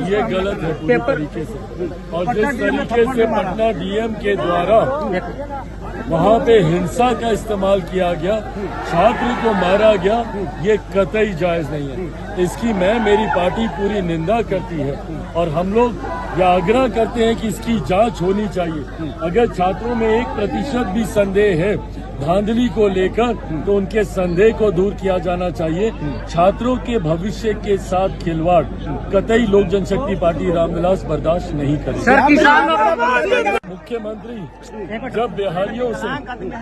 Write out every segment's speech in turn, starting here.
ये गलत है पूरी तरीके से। और जिस तरीके से पटना डीएम के द्वारा वहाँ पे हिंसा का इस्तेमाल किया गया, छात्र को मारा गया, ये कतई जायज नहीं है। इसकी मेरी पार्टी पूरी निंदा करती है और हम लोग यह आग्रह करते हैं कि इसकी जांच होनी चाहिए। अगर छात्रों में 1% भी संदेह है धांधली को लेकर तो उनके संदेह को दूर किया जाना चाहिए। छात्रों के भविष्य के साथ खिलवाड़ कतई लोक जनशक्ति पार्टी रामविलास बर्दाश्त नहीं करेगी। मुख्यमंत्री जब बिहारियों से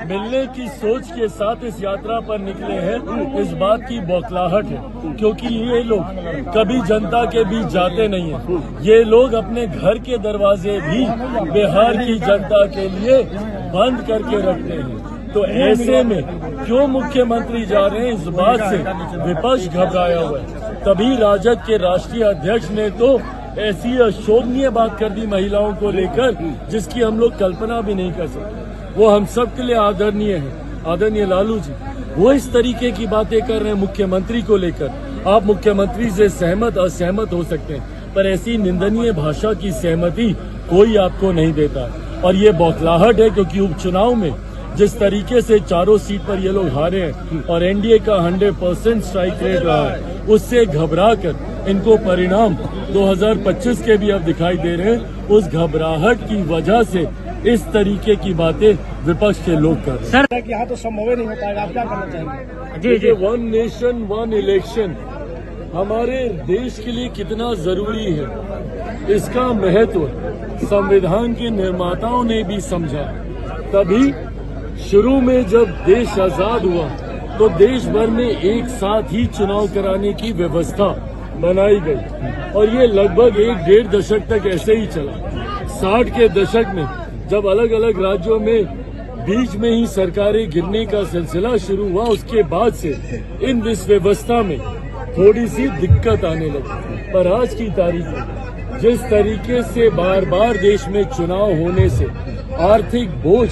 मिलने की सोच के साथ इस यात्रा पर निकले हैं, इस बात की बौखलाहट है, क्योंकि ये लोग कभी जनता के बीच जाते नहीं हैं। ये लोग अपने घर के दरवाजे भी बिहार की जनता के लिए बंद करके रखते हैं। तो ऐसे में क्यों मुख्यमंत्री जा रहे हैं, इस बात से विपक्ष घबराया हुआ है। तभी राजद के राष्ट्रीय अध्यक्ष ने तो ऐसी अशोभनीय बात कर दी महिलाओं को लेकर, जिसकी हम लोग कल्पना भी नहीं कर सकते। वो हम सब के लिए आदरणीय है, आदरणीय लालू जी। वो इस तरीके की बातें कर रहे हैं मुख्यमंत्री को लेकर। आप मुख्यमंत्री से सहमत असहमत हो सकते हैं, पर ऐसी निंदनीय भाषा की सहमति कोई आपको नहीं देता। और ये बौखलाहट है, क्योंकि उपचुनाव में जिस तरीके से चारों सीट पर ये लोग हारे हैं और एनडीए का 100% स्ट्राइक रेट रहा है, उससे घबरा कर इनको परिणाम 2025 के भी अब दिखाई दे रहे हैं। उस घबराहट की वजह से इस तरीके की बातें विपक्ष के लोग कर रहे हैं। सर यहाँ तो संभव ही नहीं हो पाएगा, आप क्या करना चाहेंगे? जी, 1 नेशन 1 इलेक्शन हमारे देश के लिए कितना जरूरी है, इसका महत्व संविधान के निर्माताओं ने भी समझा। तभी शुरू में जब देश आजाद हुआ तो देश भर में एक साथ ही चुनाव कराने की व्यवस्था बनाई गई और ये लगभग 1-1.5 दशक तक ऐसे ही चला। 60 के दशक में जब अलग अलग राज्यों में बीच में ही सरकारें गिरने का सिलसिला शुरू हुआ, उसके बाद से इस व्यवस्था में थोड़ी सी दिक्कत आने लगी। पर आज की तारीख में जिस तरीके से बार बार देश में चुनाव होने से आर्थिक बोझ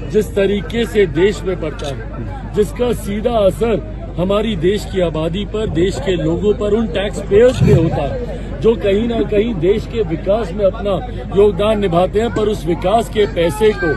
जिस तरीके से देश में पड़ता है, जिसका सीधा असर हमारी देश की आबादी पर, देश के लोगों पर, उन टैक्स पेयर्स पे होता है जो कहीं ना कहीं देश के विकास में अपना योगदान निभाते हैं, पर उस विकास के पैसे को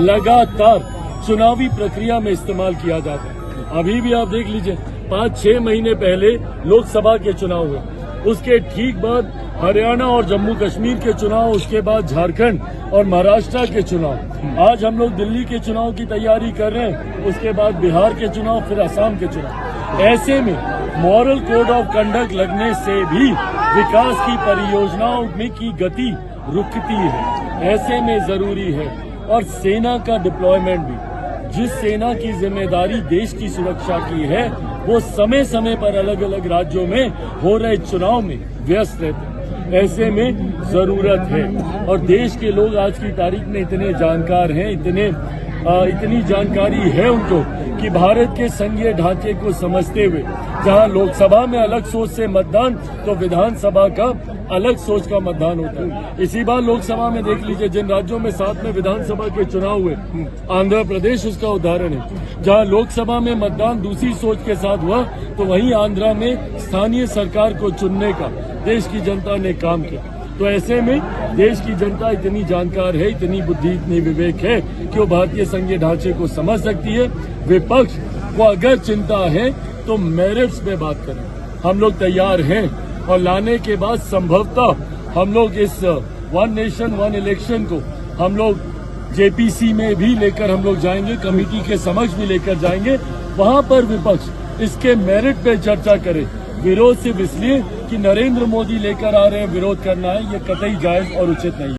लगातार चुनावी प्रक्रिया में इस्तेमाल किया जाता है। अभी भी आप देख लीजिए, 5-6 महीने पहले लोकसभा के चुनाव हुए, उसके ठीक बाद हरियाणा और जम्मू कश्मीर के चुनाव, उसके बाद झारखंड और महाराष्ट्र के चुनाव, आज हम लोग दिल्ली के चुनाव की तैयारी कर रहे हैं, उसके बाद बिहार के चुनाव, फिर असम के चुनाव। ऐसे में मॉरल कोड ऑफ कंडक्ट लगने से भी विकास की परियोजनाओं में की गति रुकती है। ऐसे में जरूरी है, और सेना का डिप्लॉयमेंट भी, जिस सेना की जिम्मेदारी देश की सुरक्षा की है, वो समय समय पर अलग अलग राज्यों में हो रहे चुनाव में व्यस्त रहते हैं। ऐसे में जरूरत है, और देश के लोग आज की तारीख में इतने जानकार हैं, इतनी जानकारी है उनको कि भारत के संघीय ढांचे को समझते हुए जहां लोकसभा में अलग सोच से मतदान, तो विधानसभा का अलग सोच का मतदान होता है। इसी बार लोकसभा में देख लीजिए, जिन राज्यों में साथ में विधानसभा के चुनाव हुए, आंध्र प्रदेश उसका उदाहरण है, जहां लोकसभा में मतदान दूसरी सोच के साथ हुआ, तो वहीं आंध्र में स्थानीय सरकार को चुनने का देश की जनता ने काम किया। तो ऐसे में देश की जनता इतनी जानकार है, इतनी बुद्धि, इतनी विवेक है कि वो भारतीय संघीय ढांचे को समझ सकती है। विपक्ष को अगर चिंता है तो मेरिट्स में बात करें, हम लोग तैयार हैं, और लाने के बाद संभवतः हम लोग इस 1 नेशन 1 इलेक्शन को हम लोग जेपीसी में भी लेकर हम लोग जाएंगे, कमेटी के समक्ष भी लेकर जाएंगे। वहां पर विपक्ष इसके मेरिट पे चर्चा करे। विरोध सिर्फ इसलिए कि नरेंद्र मोदी लेकर आ रहे हैं, विरोध करना है, ये कतई जायज और उचित नहीं है।